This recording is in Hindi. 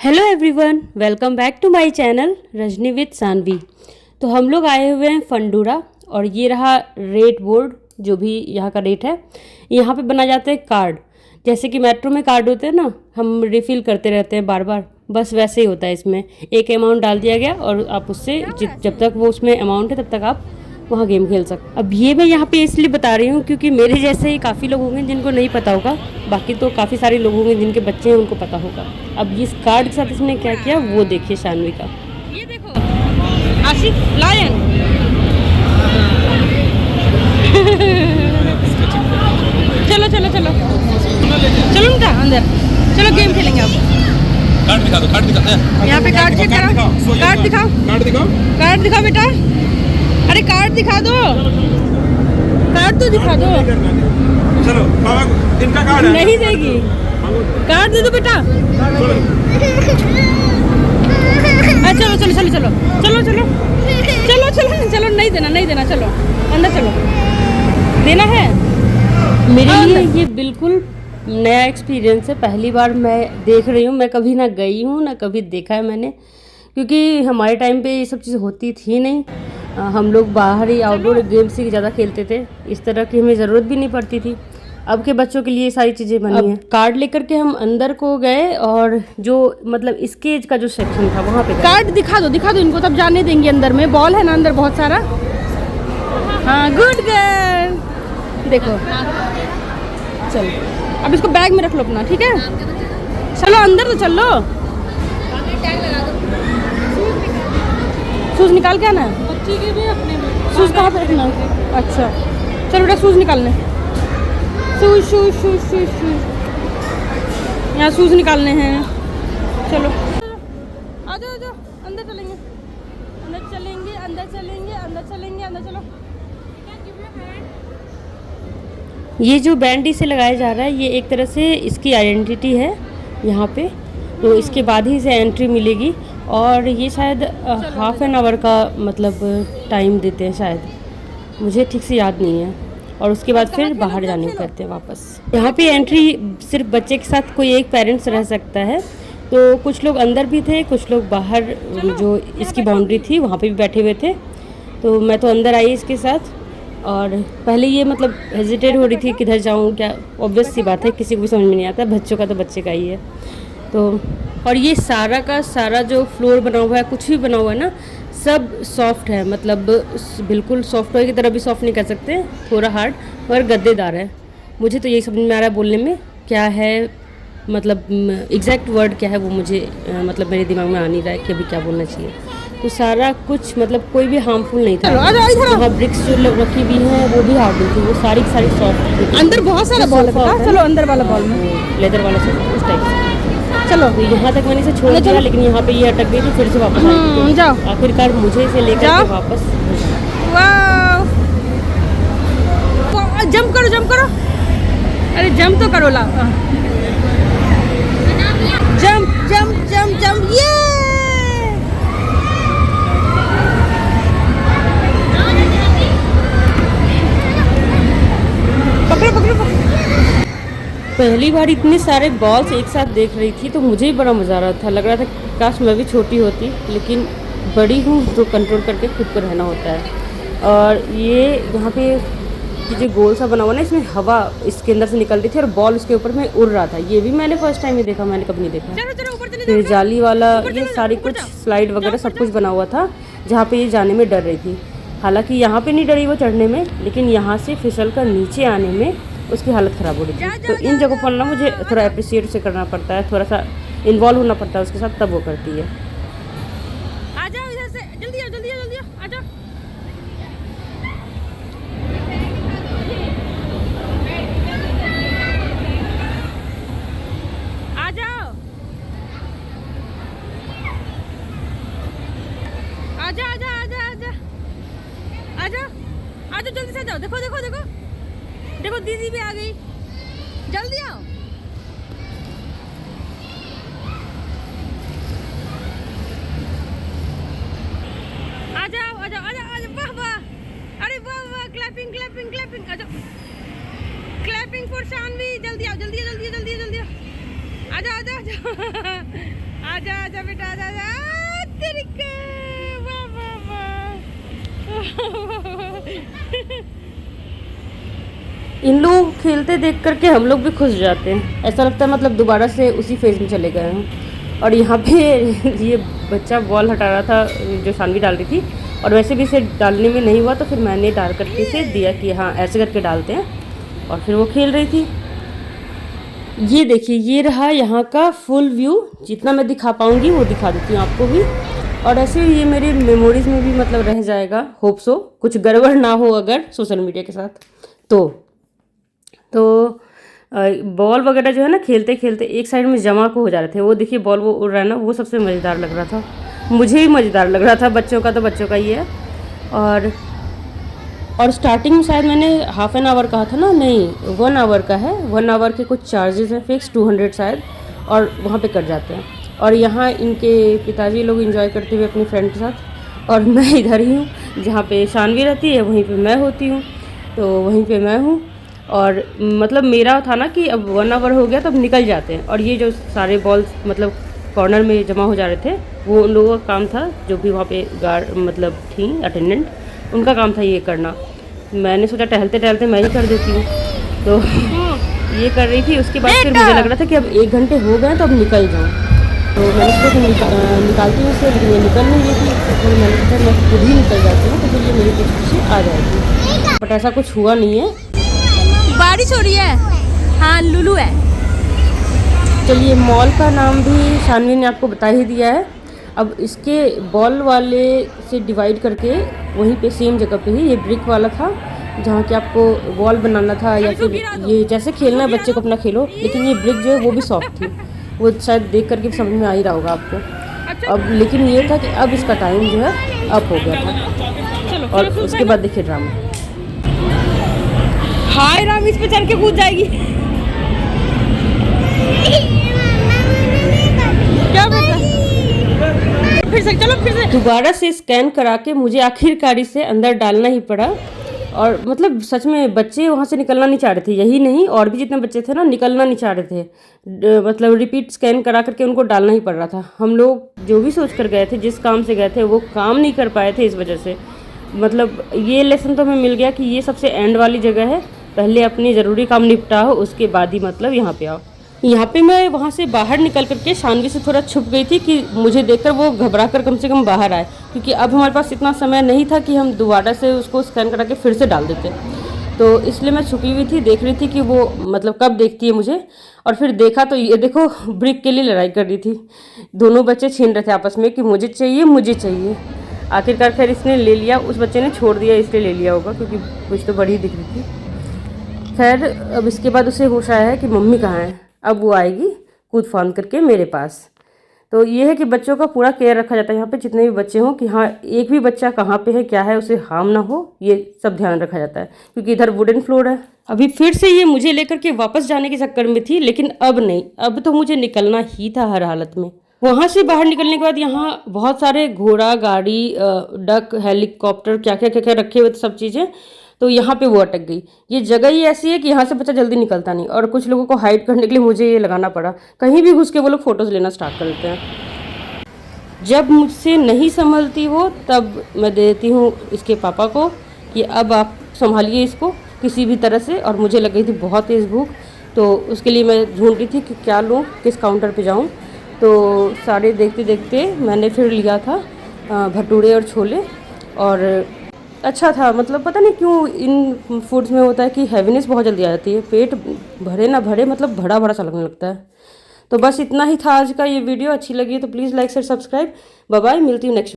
Hello everyone, welcome back to my channel Rajni with Saanvi. तो हम लोग आए हुए हैं फंडूरा और ये रहा रेट बोर्ड, जो भी यहाँ का रेट है। यहाँ पे बना जाते हैं कार्ड, जैसे कि मेट्रो में कार्ड होते हैं ना, हम रिफ़िल करते रहते हैं बार बार, बस वैसे ही होता है। इसमें एक अमाउंट डाल दिया गया और आप उससे जब तक वो उसमें अमाउंट है तब तक आप वहाँ गेम खेल सकते। अब ये मैं यहाँ पे इसलिए बता रही हूँ क्योंकि मेरे जैसे ही काफ़ी लोग होंगे जिनको नहीं पता होगा, बाकी तो काफ़ी सारे लोग होंगे जिनके बच्चे हैं उनको पता होगा। अब इस कार्ड के साथ इसने क्या किया वो देखिए शानवी का। ये देखो आशिक लायन। चलो चलो चलो चलो बेटा अंदर चलो, गेम खेलेंगे अब। कार्ड दिखा दो, कार्ड दिखा। यहाँ पे कार्ड चेक करो, कार्ड दिखाओ, कार्ड दिखाओ, कार्ड दिखाओ बेटा। अरे कार्ड दिखा दो, कार्ड तो दिखा दो। चलो बाबा इनका कार्ड है। नहीं देगी, कार्ड दे दो बेटा। चलो चलो चलो चलो चलो चलो चलो चलो चलो, नहीं देना नहीं देना, चलो अंदर चलो, देना है। मेरे लिए ये बिल्कुल नया एक्सपीरियंस है, पहली बार मैं देख रही हूँ। मैं कभी ना गई हूँ ना कभी देखा है मैंने, क्योंकि हमारे टाइम पे ये सब चीज़ होती थी नहीं। हम लोग बाहर ही आउटडोर गेम्स ही ज़्यादा खेलते थे, इस तरह की हमें ज़रूरत भी नहीं पड़ती थी। अब के बच्चों के लिए सारी चीज़ें बनी हैं। कार्ड लेकर के हम अंदर को गए और जो मतलब स्केच का जो सेक्शन था वहाँ पे कार्ड दिखा दो इनको, तब जाने देंगे अंदर में। बॉल है ना अंदर बहुत सारा। हाँ गुड गर्ल, देखो चलो अब इसको बैग में रख लो अपना, ठीक है। चलो अंदर तो चलो, शूज निकाल के आना है। शूज कहाँ पे रखना है? अच्छा चलो बेटा शूज निकालने, shoes shoes shoes shoes shoes, यहाँ शूज निकालने हैं। चलो आ जाओ आ जाओ, अंदर चलेंगे अंदर चलेंगे अंदर चलेंगे अंदर चलेंगे अंदर चलो। ये जो बैंड इसे लगाया जा रहा है ये एक तरह से इसकी आइडेंटिटी है यहाँ पे, तो इसके बाद ही इसे एंट्री मिलेगी। और ये शायद हाफ एन आवर का मतलब टाइम देते हैं शायद, मुझे ठीक से याद नहीं है। और उसके बाद फिर बाहर जाने को कहते हैं वापस। यहाँ पे एंट्री सिर्फ बच्चे के साथ कोई एक पेरेंट्स रह सकता है, तो कुछ लोग अंदर भी थे, कुछ लोग बाहर जो इसकी बाउंड्री थी वहाँ पे भी बैठे हुए थे। तो मैं तो अंदर आई इसके साथ, और पहले ये मतलब हेजिटेट हो रही थी किधर जाऊँ क्या। ऑब्वियस सी बात है, किसी को भी समझ में नहीं आता, बच्चों का तो बच्चे का ही है। तो और ये सारा का सारा जो फ्लोर बना हुआ है, कुछ भी बना हुआ है ना, सब सॉफ्ट है, मतलब बिल्कुल सॉफ्ट टॉय की तरह भी सॉफ्ट नहीं कर सकते, थोड़ा हार्ड और गद्देदार है। मुझे तो यही समझ में आ रहा है बोलने में, क्या है मतलब एग्जैक्ट वर्ड क्या है वो मुझे मतलब मेरे दिमाग में आ नहीं रहा है कि अभी क्या बोलना चाहिए। तो सारा कुछ मतलब कोई भी हार्मफुल नहीं था। वहाँ ब्रिक्स जो रखी हुई हैं वो भी हार्ड नहीं थी, वो सारी सारी सॉफ्ट। अंदर बहुत सारा बॉल है, चलो अंदर वाला बॉल में, लेदर वाला सोफा उस टाइप से। चलो तो यहाँ तक मैंने इसे छोड़ दिया, लेकिन यहाँ पे ये अटक गई थी, फिर से वापस आई। तो जाओ आखिरकार मुझे इसे लेकर के वापस। जंप करो जंप करो, अरे जंप तो करो, ला जंप जंप जंप जंप, ये पकड़ो पकड़ो पकड़ो। पहली बार इतने सारे बॉल्स एक साथ देख रही थी तो मुझे ही बड़ा मज़ा आ रहा था। लग रहा था काश मैं भी छोटी होती, लेकिन बड़ी हूँ तो कंट्रोल करके खुद को रहना होता है। और ये यहाँ पे जो गोल सा बना हुआ ना, इसमें हवा इसके अंदर से निकल रही थी और बॉल उसके ऊपर में उड़ रहा था। ये भी मैंने फर्स्ट टाइम ही देखा, मैंने कभी नहीं देखा। फिर जाली वाला ये सारी कुछ स्लाइड वगैरह सब कुछ बना हुआ था, जहाँ पे ये जाने में डर रही थी। हालांकि यहाँ पे नहीं डरी वो चढ़ने में, लेकिन यहाँ से फिसल कर नीचे आने में उसकी हालत ख़राब हो रही थी। तो इन जगहों पर ना मुझे थोड़ा अप्रिशिएट उसे करना पड़ता है, थोड़ा सा इन्वॉल्व होना पड़ता है उसके साथ, तब वो करती है। आ जाओ इधर से, जल्दी आओ जल्दी आओ जल्दी आओ, आ जाओ। आ जाओ आजा आजा आजा आजा आजा आजा, जल्दी से जाओ। देखो देखो देखो देखो, दीदी भी आ गई, जल्दी आओ। आ जाओ आ जाओ आ जाओ आ जाओ, वाह वाह, अरे वाह वाह, क्लैपिंग क्लैपिंग क्लैपिंग, आ जाओ क्लैपिंग फॉर शानवी। जल्दी आओ जल्दी आओ जल्दी आओ जल्दी आओ जल्दी आओ, आ जाओ आ जाओ आ जाओ आजा आजा बेटा आजा आजा तेरी के वाह वाह वाह। इन लोग खेलते देख करके हम लोग भी खुश हो जाते हैं, ऐसा लगता है मतलब दोबारा से उसी फेज में चले गए हैं। और यहाँ पे ये बच्चा बॉल हटा रहा था जो शानवी डाल रही थी, और वैसे भी इसे डालने में नहीं हुआ तो फिर मैंने डाल करके इसे दिया कि हाँ ऐसे करके डालते हैं, और फिर वो खेल रही थी। ये देखिए ये रहा यहाँ का फुल व्यू, जितना मैं दिखा पाऊँगी वो दिखा देती हूँ आपको भी। और ऐसे ही ये मेरे मेमोरीज में भी मतलब रह जाएगा, होप सो कुछ गड़बड़ ना हो अगर सोशल मीडिया के साथ। तो बॉल वगैरह जो है ना खेलते खेलते एक साइड में जमा को हो जा रहे थे। वो देखिए बॉल वो उड़ रहा है ना, वो सबसे मज़ेदार लग रहा था, मुझे ही मज़ेदार लग रहा था, बच्चों का तो बच्चों का ही है। और स्टार्टिंग में शायद मैंने हाफ एन आवर कहा था ना, नहीं 1 आवर का है। 1 आवर के कुछ चार्जेस हैं फिक्स 200 शायद, और वहाँ पे कट जाते हैं। और यहाँ इनके पिताजी लोग एंजॉय करते हुए अपनी फ्रेंड के साथ, और मैं इधर ही हूँ जहाँ पे शानवी रहती है, वहीं पे मैं होती हूँ, तो वहीं पे मैं हूँ। और मतलब मेरा था ना कि अब 1 आवर हो गया तो अब निकल जाते हैं, और ये जो सारे बॉल्स मतलब कॉर्नर में जमा हो जा रहे थे, वो उन लोगों का काम था जो भी वहाँ पे गार्ड मतलब थी अटेंडेंट, उनका काम था ये करना। मैंने सोचा टहलते टहलते मैं ही कर देती हूँ, तो ये कर रही थी। उसके बाद फिर मुझे लग रहा था कि अब 1 घंटे हो गए तो अब निकल जाऊँ, तो मैंने सोचा निकालती हूँ इसे, लेकिन ये निकल नहीं रही थी, तो फिर मैंने सोचा मैं खुद ही निकल जाती हूँ, तो फिर ये मेरे पीछे आ जाएगी। बट ऐसा कुछ हुआ नहीं है। बारिश हो रही है, हाँ लुलू है। चलिए मॉल का नाम भी शानवी ने आपको बता ही दिया है। अब इसके बॉल वाले से डिवाइड करके वहीं पे सेम जगह पे ही ये ब्रिक वाला था, जहाँ कि आपको बॉल बनाना था, या फिर ये जैसे खेलना है बच्चे को अपना खेलो, लेकिन ये ब्रिक जो है वो भी सॉफ्ट थी, वो शायद देख करके समझ में आ ही रहा होगा आपको। अब लेकिन ये था कि अब इसका टाइम जो है अप हो गया था, और उसके बाद देखिए ड्रामा। हाय राम, इस पे चढ़ के कूद जाएगी। क्या बेटा? फिर से चलो, फिर से दोबारा से स्कैन करा के मुझे आखिरकार इसे अंदर डालना ही पड़ा। और मतलब सच में बच्चे वहाँ से निकलना नहीं चाह रहे थे, यही नहीं और भी जितने बच्चे थे ना निकलना नहीं चाह रहे थे। मतलब रिपीट स्कैन करा करके उनको डालना ही पड़ रहा था। हम लोग जो भी सोच कर गए थे, जिस काम से गए थे, वो काम नहीं कर पाए थे इस वजह से। मतलब ये लेसन तो हमें मिल गया कि ये सबसे एंड वाली जगह है, पहले अपनी ज़रूरी काम निपटाओ, उसके बाद ही मतलब यहाँ पे आओ। यहाँ पे मैं वहाँ से बाहर निकल करके शानवी से थोड़ा छुप गई थी कि मुझे देखकर वो घबरा कर कम से कम बाहर आए, क्योंकि अब हमारे पास इतना समय नहीं था कि हम दोबारा से उसको स्कैन करा के फिर से डाल देते। तो इसलिए मैं छुपी हुई थी, देख रही थी कि वो मतलब कब देखती है मुझे। और फिर देखा तो ये देखो ब्रिक के लिए लड़ाई कर रही थी, दोनों बच्चे छीन रहे थे आपस में कि मुझे चाहिए मुझे चाहिए। आखिरकार खैर इसने ले लिया, उस बच्चे ने छोड़ दिया इसलिए ले लिया होगा, क्योंकि कुछ तो बड़ी दिख रही थी। खैर अब इसके बाद उसे होश आया है कि मम्मी कहाँ है, अब वो आएगी कूद फांद करके मेरे पास। तो ये है कि बच्चों का पूरा केयर रखा जाता है यहाँ पे, जितने भी बच्चे हों, कि हाँ एक भी बच्चा कहाँ पे है क्या है, उसे हार्म ना हो, ये सब ध्यान रखा जाता है, क्योंकि इधर वुडन फ्लोर है। अभी फिर से ये मुझे लेकर के वापस जाने के चक्कर में थी, लेकिन अब नहीं, अब तो मुझे निकलना ही था हर हालत में। वहाँ से बाहर निकलने के बाद यहाँ बहुत सारे घोड़ा गाड़ी डक हेलीकॉप्टर क्या क्या क्या क्या रखे हुए थे सब चीज़ें, तो यहाँ पे वो अटक गई। ये जगह ही ऐसी है कि यहाँ से बच्चा जल्दी निकलता नहीं, और कुछ लोगों को हाइड करने के लिए मुझे ये लगाना पड़ा। कहीं भी घुस के वो लोग फ़ोटोज़ लेना स्टार्ट कर देते हैं। जब मुझसे नहीं संभलती वो, तब मैं दे देती हूँ इसके पापा को कि अब आप संभालिए इसको किसी भी तरह से। और मुझे लग गई थी बहुत तेज़ भूख, तो उसके लिए मैं ढूंढ रही थी कि क्या लूँ, किस काउंटर पे जाऊँ। तो सारे देखते देखते मैंने फिर लिया था भटूरे और छोले, और अच्छा था। मतलब पता नहीं क्यों इन फूड्स में होता है कि हैवीनेस बहुत जल्दी आ जाती है, पेट भरे ना भरे मतलब भरा भरा सा लगने लगता है। तो बस इतना ही था आज का ये वीडियो। अच्छी लगी तो please like share subscribe. Bye bye, मिलती हूँ नेक्स्ट।